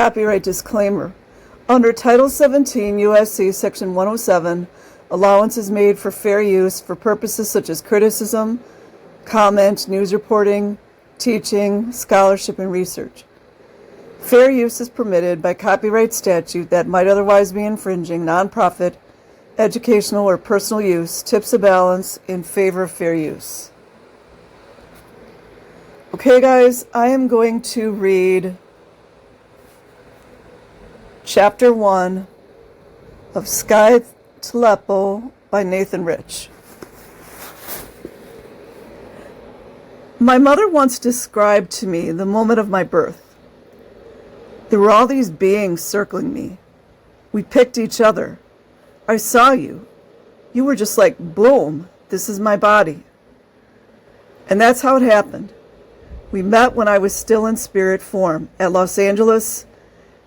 Copyright disclaimer. Under Title 17 U.S.C. Section 107, allowance is made for fair use for purposes such as criticism, comment, news reporting, teaching, scholarship, and research. Fair use is permitted by copyright statute that might otherwise be infringing nonprofit, educational, or personal use, tips a balance in favor of fair use. Okay, guys, I am going to read Chapter 1 of Scythe Tllepo by Nathan Rich. My mother once described to me the moment of my birth. There were all these beings circling me. We picked each other. I saw you. You were just like, boom, this is my body. And that's how it happened. We met when I was still in spirit form at Los Angeles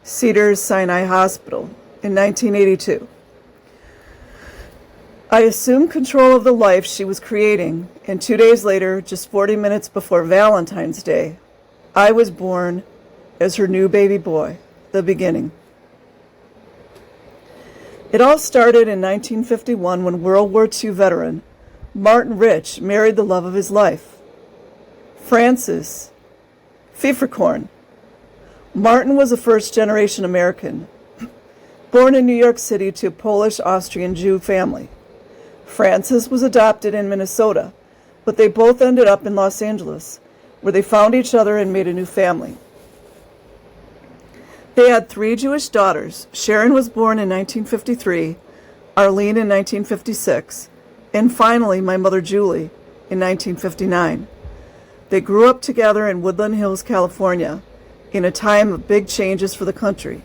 Cedars-Sinai Hospital in 1982. I assumed control of the life she was creating, and 2 days later, just 40 minutes before Valentine's Day, I was born as her new baby boy, the beginning. It all started in 1951 when World War II veteran Martin Rich married the love of his life, Frances Pfefferkorn. Martin was a first-generation American, born in New York City to a Polish-Austrian Jew family. Frances was adopted in Minnesota, but they both ended up in Los Angeles, where they found each other and made a new family. They had 3 Jewish daughters. Sharon was born in 1953, Arlene in 1956, and finally my mother Julie in 1959. They grew up together in Woodland Hills, California, in a time of big changes for the country.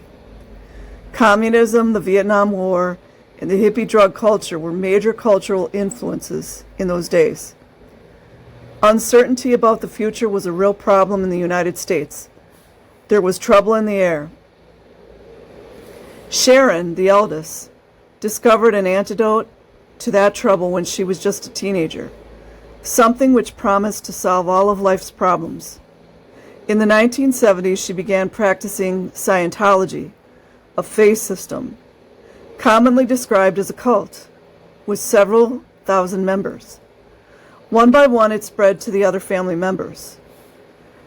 Communism, the Vietnam War, and the hippie drug culture were major cultural influences in those days. Uncertainty about the future was a real problem in the United States. There was trouble in the air. Sharon, the eldest, discovered an antidote to that trouble when she was just a teenager, something which promised to solve all of life's problems. In the 1970s, she began practicing Scientology, a faith system, commonly described as a cult, with several thousand members. One by one, it spread to the other family members.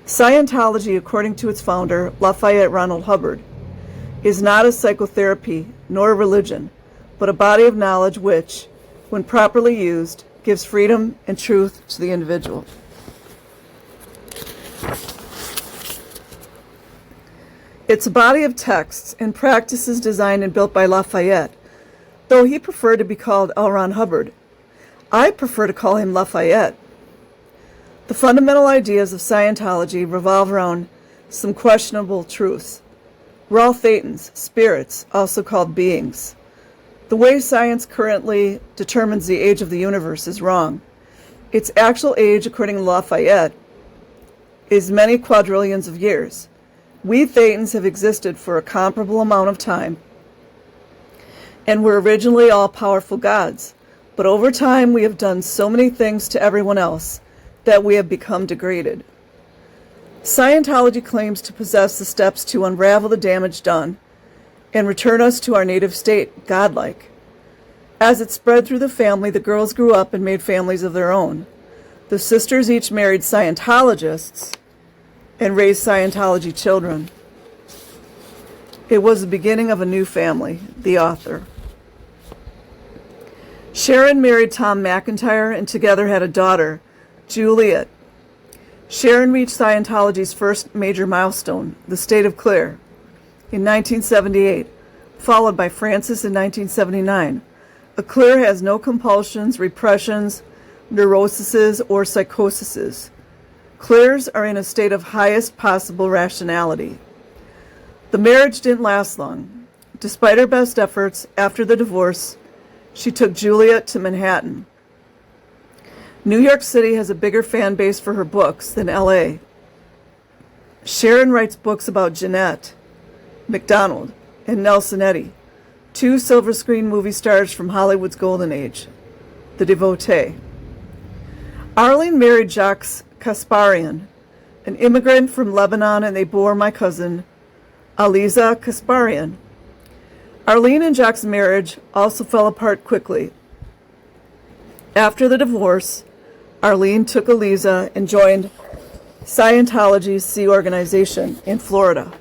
Scientology, according to its founder, Lafayette Ronald Hubbard, is not a psychotherapy nor a religion, but a body of knowledge which, when properly used, gives freedom and truth to the individual. It's a body of texts and practices designed and built by Lafayette, though he preferred to be called L. Ron Hubbard. I prefer to call him Lafayette. The fundamental ideas of Scientology revolve around some questionable truths. We're all thetans, spirits, also called beings. The way science currently determines the age of the universe is wrong. Its actual age, according to Lafayette, is many quadrillions of years. We thetans have existed for a comparable amount of time, and were originally all-powerful gods. But over time, we have done so many things to everyone else that we have become degraded. Scientology claims to possess the steps to unravel the damage done and return us to our native state, godlike. As it spread through the family, the girls grew up and made families of their own. The sisters each married Scientologists and raised Scientology children. It was the beginning of a new family, the author. Sharon married Tom McIntyre and together had a daughter, Juliet. Sharon reached Scientology's first major milestone, the state of clear, in 1978, followed by Frances in 1979. A clear has no compulsions, repressions, neuroses, or psychoses. Clears are in a state of highest possible rationality. The marriage didn't last long. Despite her best efforts, after the divorce, she took Juliet to Manhattan. New York City has a bigger fan base for her books than LA. Sharon writes books about Jeanette MacDonald and Nelson Eddy, 2 silver screen movie stars from Hollywood's golden age. The Devotee. Arlene married Jacques Kasparian, an immigrant from Lebanon, and they bore my cousin, Aliza Kasparian. Arlene and Jack's marriage also fell apart quickly. After the divorce, Arlene took Aliza and joined Scientology's Sea Organization in Florida.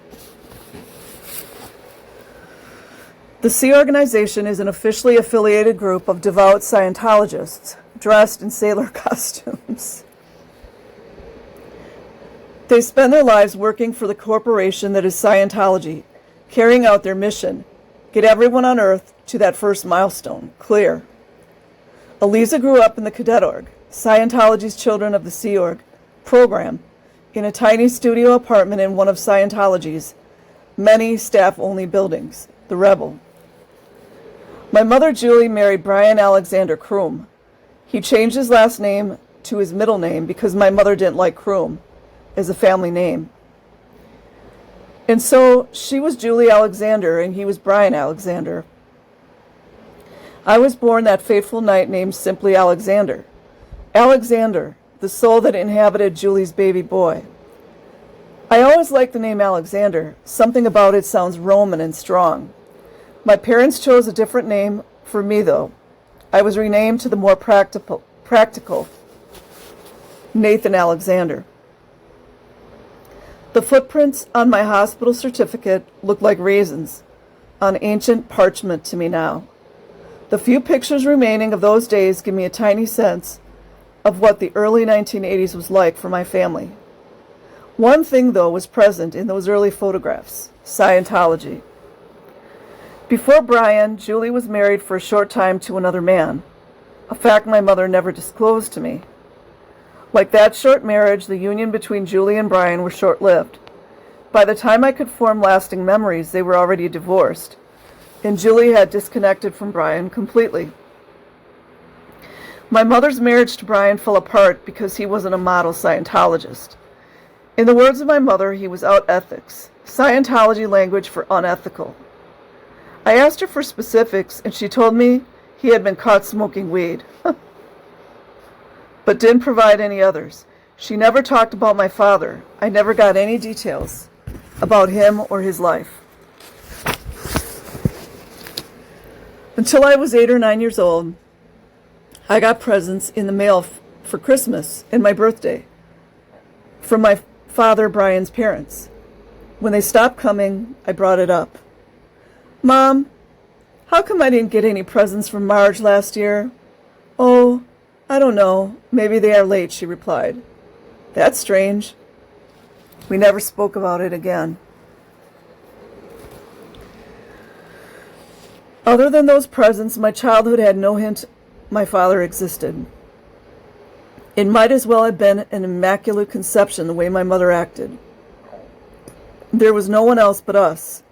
The Sea Organization is an officially affiliated group of devout Scientologists dressed in sailor costumes. They spend their lives working for the corporation that is Scientology, carrying out their mission: get everyone on Earth to that first milestone, clear. Aliza grew up in the Cadet Org, Scientology's Children of the Sea Org program, in a tiny studio apartment in one of Scientology's many staff-only buildings, the Rebel. My mother, Julie, married Brian Alexander Kroom. He changed his last name to his middle name because my mother didn't like Kroom as a family name. And so she was Julie Alexander and he was Brian Alexander. I was born that fateful night named simply Alexander. Alexander, the soul that inhabited Julie's baby boy. I always liked the name Alexander. Something about it sounds Roman and strong. My parents chose a different name for me, though. I was renamed to the more practical Nathan Alexander. The footprints on my hospital certificate look like raisins on ancient parchment to me now. The few pictures remaining of those days give me a tiny sense of what the early 1980s was like for my family. One thing, though, was present in those early photographs: Scientology. Before Brian, Julie was married for a short time to another man, a fact my mother never disclosed to me. Like that short marriage, the union between Julie and Brian was short-lived. By the time I could form lasting memories, they were already divorced, and Julie had disconnected from Brian completely. My mother's marriage to Brian fell apart because he wasn't a model Scientologist. In the words of my mother, he was out ethics, Scientology language for unethical. I asked her for specifics, and she told me he had been caught smoking weed, but didn't provide any others. She never talked about my father. I never got any details about him or his life. Until I was 8 or 9 years old, I got presents in the mail for Christmas and my birthday from my father, Brian's parents. When they stopped coming, I brought it up. Mom, how come I didn't get any presents from Marge last year? Oh, I don't know. Maybe they are late, she replied. That's strange. We never spoke about it again. Other than those presents, my childhood had no hint my father existed. It might as well have been an immaculate conception the way my mother acted. There was no one else but us.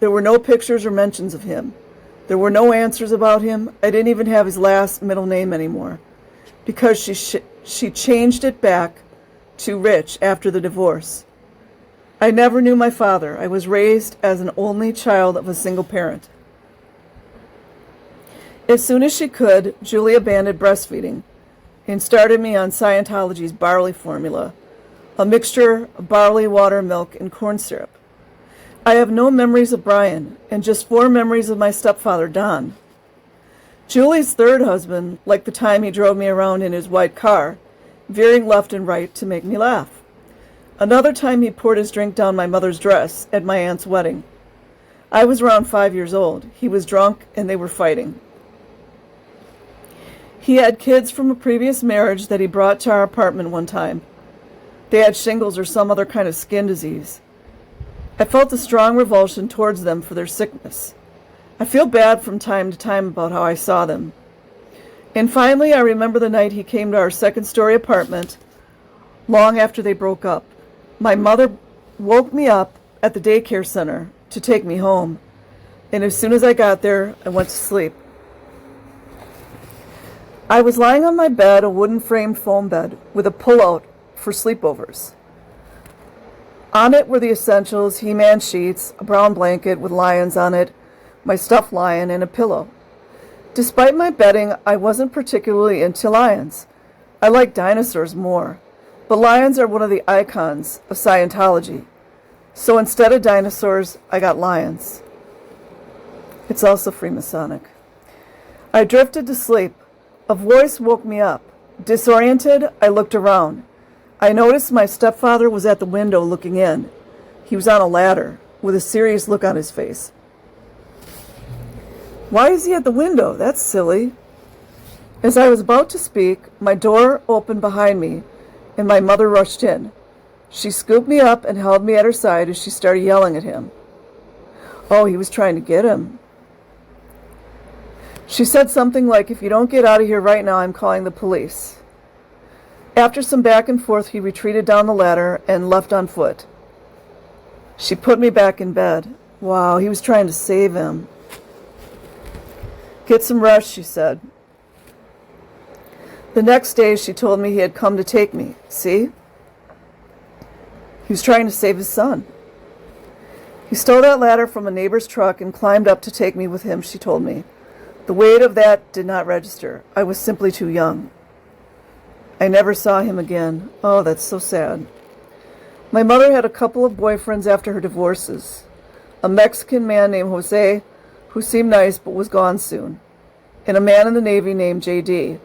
There were no pictures or mentions of him. There were no answers about him. I didn't even have his last middle name anymore, because she changed it back to Rich after the divorce. I never knew my father. I was raised as an only child of a single parent. As soon as she could, Julie abandoned breastfeeding and started me on Scientology's barley formula, a mixture of barley, water, milk, and corn syrup. I have no memories of Brian, and just 4 memories of my stepfather, Don. Julie's third husband liked the time he drove me around in his white car, veering left and right to make me laugh. Another time he poured his drink down my mother's dress at my aunt's wedding. I was around 5 years old. He was drunk, and they were fighting. He had kids from a previous marriage that he brought to our apartment one time. They had shingles or some other kind of skin disease. I felt a strong revulsion towards them for their sickness. I feel bad from time to time about how I saw them. And finally, I remember the night he came to our second-story apartment long after they broke up. My mother woke me up at the daycare center to take me home, and as soon as I got there, I went to sleep. I was lying on my bed, a wooden-framed foam bed, with a pull-out for sleepovers. On it were the essentials: He-Man sheets, a brown blanket with lions on it, my stuffed lion, and a pillow. Despite my betting, I wasn't particularly into lions. I like dinosaurs more, but lions are one of the icons of Scientology. So instead of dinosaurs, I got lions. It's also Freemasonic. I drifted to sleep. A voice woke me up. Disoriented, I looked around. I noticed my stepfather was at the window looking in. He was on a ladder, with a serious look on his face. Why is he at the window? That's silly. As I was about to speak, my door opened behind me, and my mother rushed in. She scooped me up and held me at her side as she started yelling at him. Oh, he was trying to get him. She said something like, if you don't get out of here right now, I'm calling the police. After some back and forth, he retreated down the ladder and left on foot. She put me back in bed. Wow, he was trying to save him. Get some rest, she said. The next day, she told me he had come to take me. See? He was trying to save his son. He stole that ladder from a neighbor's truck and climbed up to take me with him, she told me. The weight of that did not register. I was simply too young. I never saw him again. Oh, that's so sad. My mother had a couple of boyfriends after her divorces. A Mexican man named Jose, who seemed nice but was gone soon, and a man in the Navy named J.D.,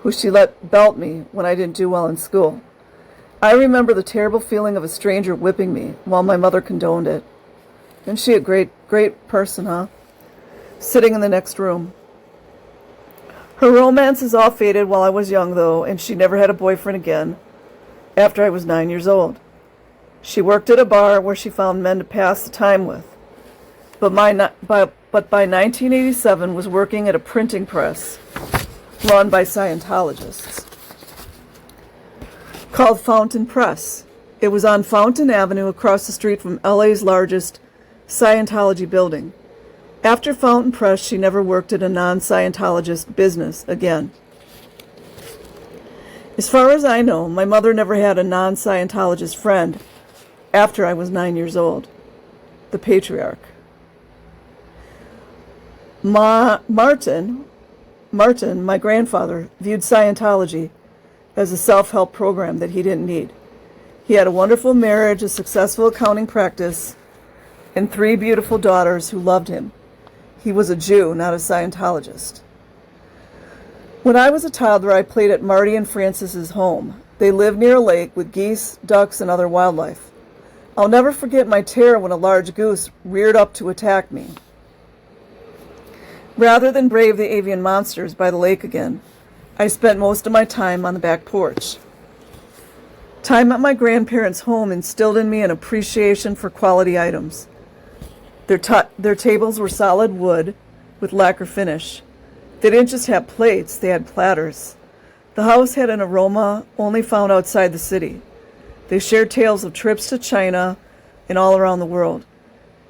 who she let belt me when I didn't do well in school. I remember the terrible feeling of a stranger whipping me while my mother condoned it. Isn't she a great person, huh? Sitting in the next room. Her romances all faded while I was young, though, and she never had a boyfriend again after I was 9 years old. She worked at a bar where she found men to pass the time with, but by 1987 was working at a printing press run by Scientologists called Fountain Press. It was on Fountain Avenue across the street from LA's largest Scientology building. After Fountain Press, she never worked at a non-Scientologist business again. As far as I know, my mother never had a non-Scientologist friend after I was 9 years old. The patriarch. Martin, my grandfather, viewed Scientology as a self-help program that he didn't need. He had a wonderful marriage, a successful accounting practice, and 3 beautiful daughters who loved him. He was a Jew, not a Scientologist. When I was a toddler, I played at Marty and Francis's home. They lived near a lake with geese, ducks, and other wildlife. I'll never forget my terror when a large goose reared up to attack me. Rather than brave the avian monsters by the lake again, I spent most of my time on the back porch. Time at my grandparents' home instilled in me an appreciation for quality items. Their tables were solid wood with lacquer finish. They didn't just have plates, they had platters. The house had an aroma only found outside the city. They shared tales of trips to China and all around the world.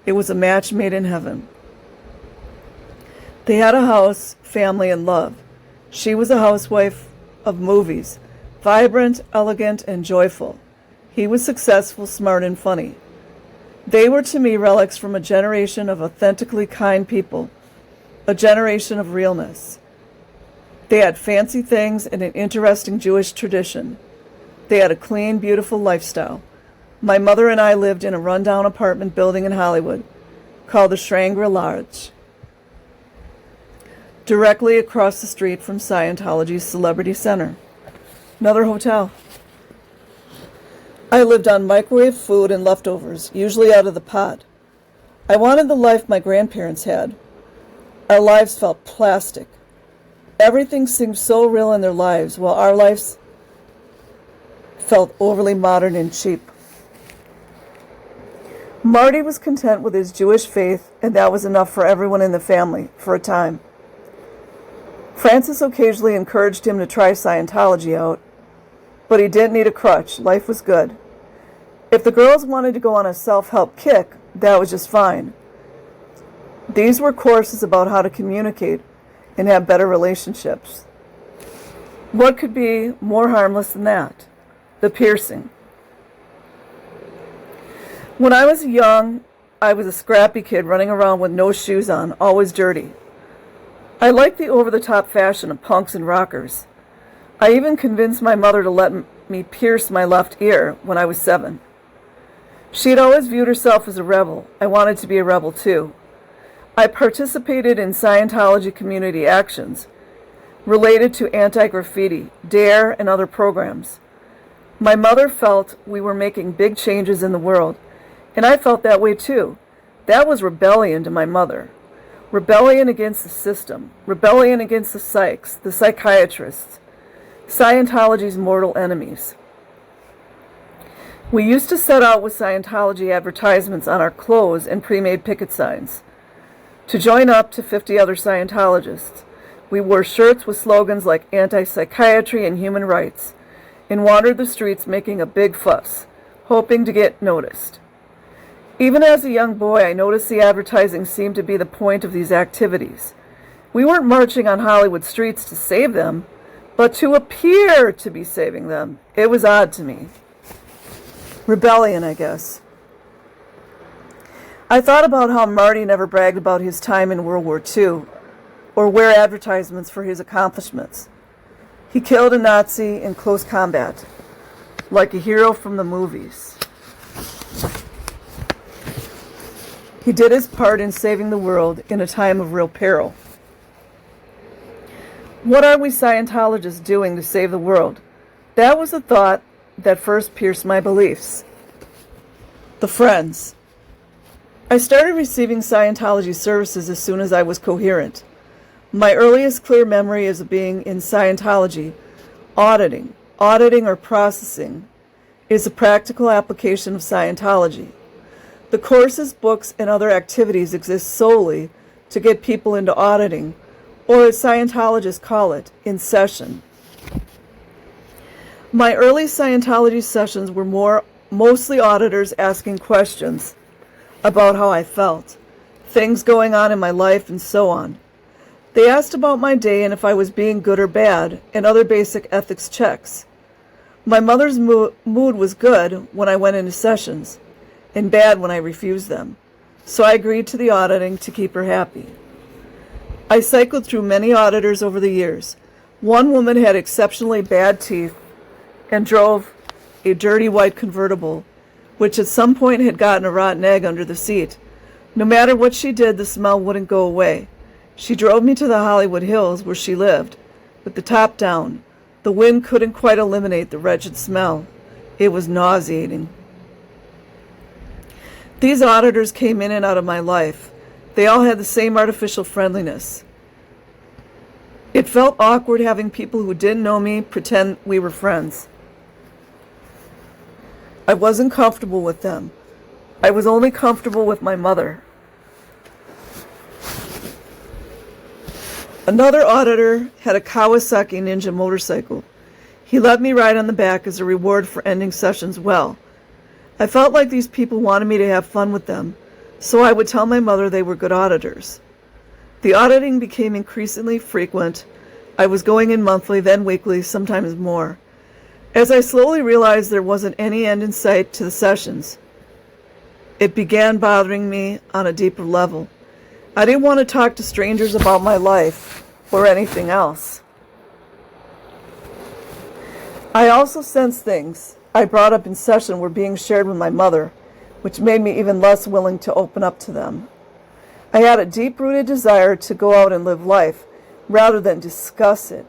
It was a match made in heaven. They had a house, family, and love. She was a housewife of movies, vibrant, elegant, and joyful. He was successful, smart, and funny. They were to me relics from a generation of authentically kind people, a generation of realness. They had fancy things and an interesting Jewish tradition. They had a clean, beautiful lifestyle. My mother and I lived in a rundown apartment building in Hollywood called the Shangri-La, directly across the street from Scientology's Celebrity Center. Another hotel. I lived on microwave food and leftovers, usually out of the pot. I wanted the life my grandparents had. Our lives felt plastic. Everything seemed so real in their lives, while our lives felt overly modern and cheap. Marty was content with his Jewish faith, and that was enough for everyone in the family, for a time. Francis occasionally encouraged him to try Scientology out, but he didn't need a crutch. Life was good. If the girls wanted to go on a self-help kick, that was just fine. These were courses about how to communicate and have better relationships. What could be more harmless than that? The piercing. When I was young, I was a scrappy kid running around with no shoes on, always dirty. I liked the over-the-top fashion of punks and rockers. I even convinced my mother to let me pierce my left ear when I was 7. She had always viewed herself as a rebel. I wanted to be a rebel too. I participated in Scientology community actions related to anti-graffiti, DARE, and other programs. My mother felt we were making big changes in the world, and I felt that way too. That was rebellion to my mother. Rebellion against the system. Rebellion against the psychs, the psychiatrists, Scientology's mortal enemies. We used to set out with Scientology advertisements on our clothes and pre-made picket signs. To join up to 50 other Scientologists, we wore shirts with slogans like anti-psychiatry and human rights, and wandered the streets making a big fuss, hoping to get noticed. Even as a young boy, I noticed the advertising seemed to be the point of these activities. We weren't marching on Hollywood streets to save them, but to appear to be saving them. It was odd to me. Rebellion, I guess. I thought about how Marty never bragged about his time in World War II, or wear advertisements for his accomplishments. He killed a Nazi in close combat, like a hero from the movies. He did his part in saving the world in a time of real peril. What are we Scientologists doing to save the world? That was the thought that first pierced my beliefs. The Friends. I started receiving Scientology services as soon as I was coherent. My earliest clear memory is of being in Scientology. Auditing or processing, is a practical application of Scientology. The courses, books, and other activities exist solely to get people into auditing, or as Scientologists call it, in session. My early Scientology sessions were mostly auditors asking questions about how I felt, things going on in my life, and so on. They asked about my day and if I was being good or bad, and other basic ethics checks. My mother's mood was good when I went into sessions, and bad when I refused them, so I agreed to the auditing to keep her happy. I cycled through many auditors over the years. One woman had exceptionally bad teeth and drove a dirty white convertible, which at some point had gotten a rotten egg under the seat. No matter what she did, the smell wouldn't go away. She drove me to the Hollywood Hills where she lived, with the top down. The wind couldn't quite eliminate the wretched smell. It was nauseating. These auditors came in and out of my life. They all had the same artificial friendliness. It felt awkward having people who didn't know me pretend we were friends. I wasn't comfortable with them. I was only comfortable with my mother. Another auditor had a Kawasaki Ninja motorcycle. He let me ride on the back as a reward for ending sessions well. I felt like these people wanted me to have fun with them, so I would tell my mother they were good auditors. The auditing became increasingly frequent. I was going in monthly, then weekly, sometimes more. As I slowly realized there wasn't any end in sight to the sessions, it began bothering me on a deeper level. I didn't want to talk to strangers about my life or anything else. I also sensed things I brought up in session were being shared with my mother, which made me even less willing to open up to them. I had a deep-rooted desire to go out and live life, rather than discuss it.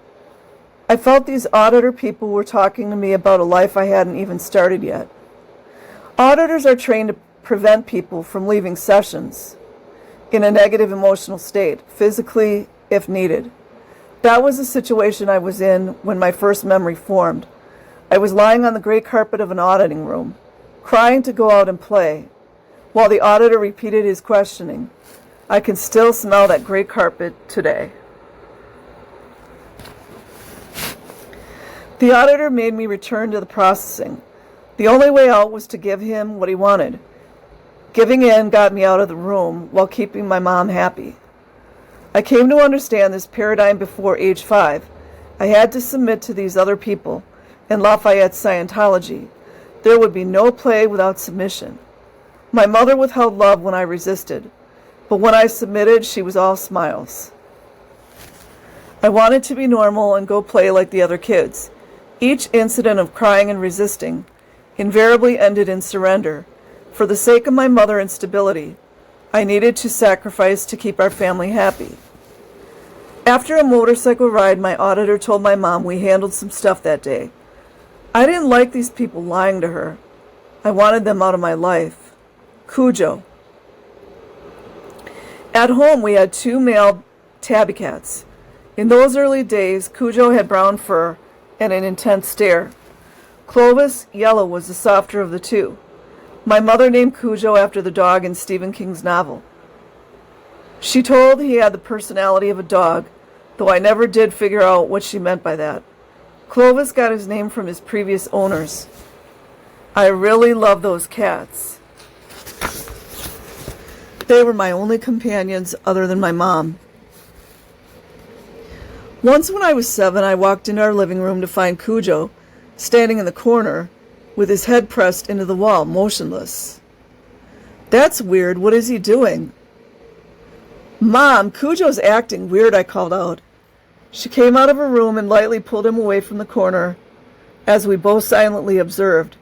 I felt these auditor people were talking to me about a life I hadn't even started yet. Auditors are trained to prevent people from leaving sessions in a negative emotional state, physically if needed. That was the situation I was in when my first memory formed. I was lying on the gray carpet of an auditing room, crying to go out and play, while the auditor repeated his questioning. I can still smell that gray carpet today. The auditor made me return to the processing. The only way out was to give him what he wanted. Giving in got me out of the room while keeping my mom happy. I came to understand this paradigm before age 5. I had to submit to these other people in Lafayette's Scientology. There would be no play without submission. My mother withheld love when I resisted, but when I submitted, she was all smiles. I wanted to be normal and go play like the other kids. Each incident of crying and resisting invariably ended in surrender, For the sake of my mother and stability, I needed to sacrifice to keep our family happy. After a motorcycle ride, my auditor told my mom we handled some stuff that day. I didn't like these people lying to her. I wanted them out of my life. Cujo. At home, we had 2 male tabby cats. In those early days, Cujo had brown fur and an intense stare. Clovis, yellow, was the softer of the 2. My mother named Cujo after the dog in Stephen King's novel. She told he had the personality of a dog, though I never did figure out what she meant by that. Clovis got his name from his previous owners. I really love those cats. They were my only companions other than my mom. Once when I was 7, I walked into our living room to find Cujo standing in the corner with his head pressed into the wall, motionless. That's weird. What is he doing? Mom, Cujo's acting weird, I called out. She came out of her room and lightly pulled him away from the corner as we both silently observed.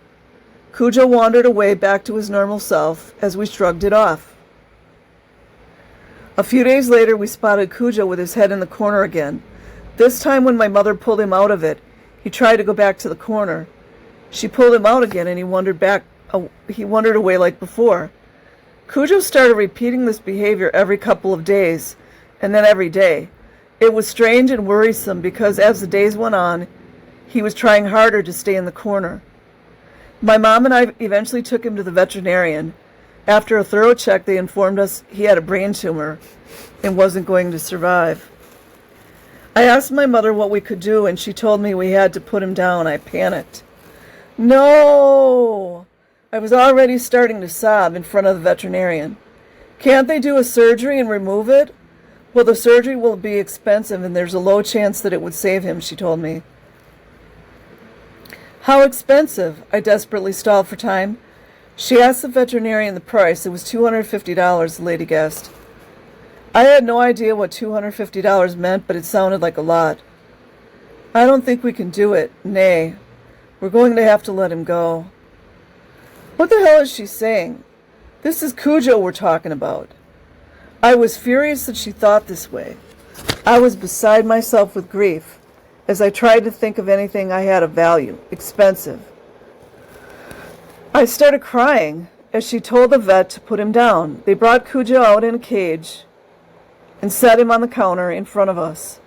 Cujo wandered away back to his normal self as we shrugged it off. A few days later, we spotted Cujo with his head in the corner again. This time when my mother pulled him out of it, he tried to go back to the corner. She pulled him out again and he wandered away like before. Cujo started repeating this behavior every couple of days, and then every day. It was strange and worrisome because as the days went on, he was trying harder to stay in the corner. My mom and I eventually took him to the veterinarian. After a thorough check, they informed us he had a brain tumor and wasn't going to survive. I asked my mother what we could do, and she told me we had to put him down. I panicked. No! I was already starting to sob in front of the veterinarian. Can't they do a surgery and remove it? Well, the surgery will be expensive, and there's a low chance that it would save him, she told me. How expensive? I desperately stalled for time. She asked the veterinarian the price. It was $250, the lady guessed. I had no idea what $250 meant, but it sounded like a lot. I don't think we can do it. Nay. We're going to have to let him go. What the hell is she saying? This is Cujo we're talking about. I was furious that she thought this way. I was beside myself with grief as I tried to think of anything I had of value, expensive. I started crying as she told the vet to put him down. They brought Cujo out in a cage and set him on the counter in front of us.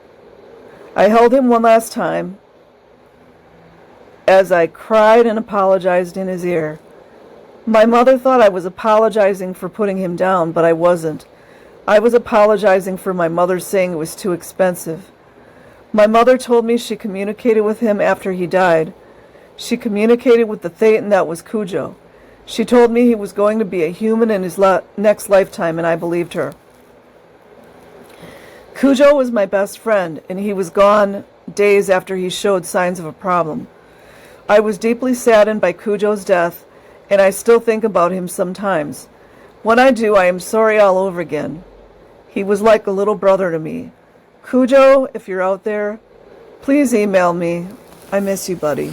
I held him one last time as I cried and apologized in his ear. My mother thought I was apologizing for putting him down, but I wasn't. I was apologizing for my mother saying it was too expensive. My mother told me she communicated with him after he died. She communicated with the Thetan that was Cujo. She told me he was going to be a human in his next lifetime, and I believed her. Cujo was my best friend, and he was gone days after he showed signs of a problem. I was deeply saddened by Cujo's death, and I still think about him sometimes. When I do, I am sorry all over again. He was like a little brother to me. Cujo, if you're out there, please email me. I miss you, buddy.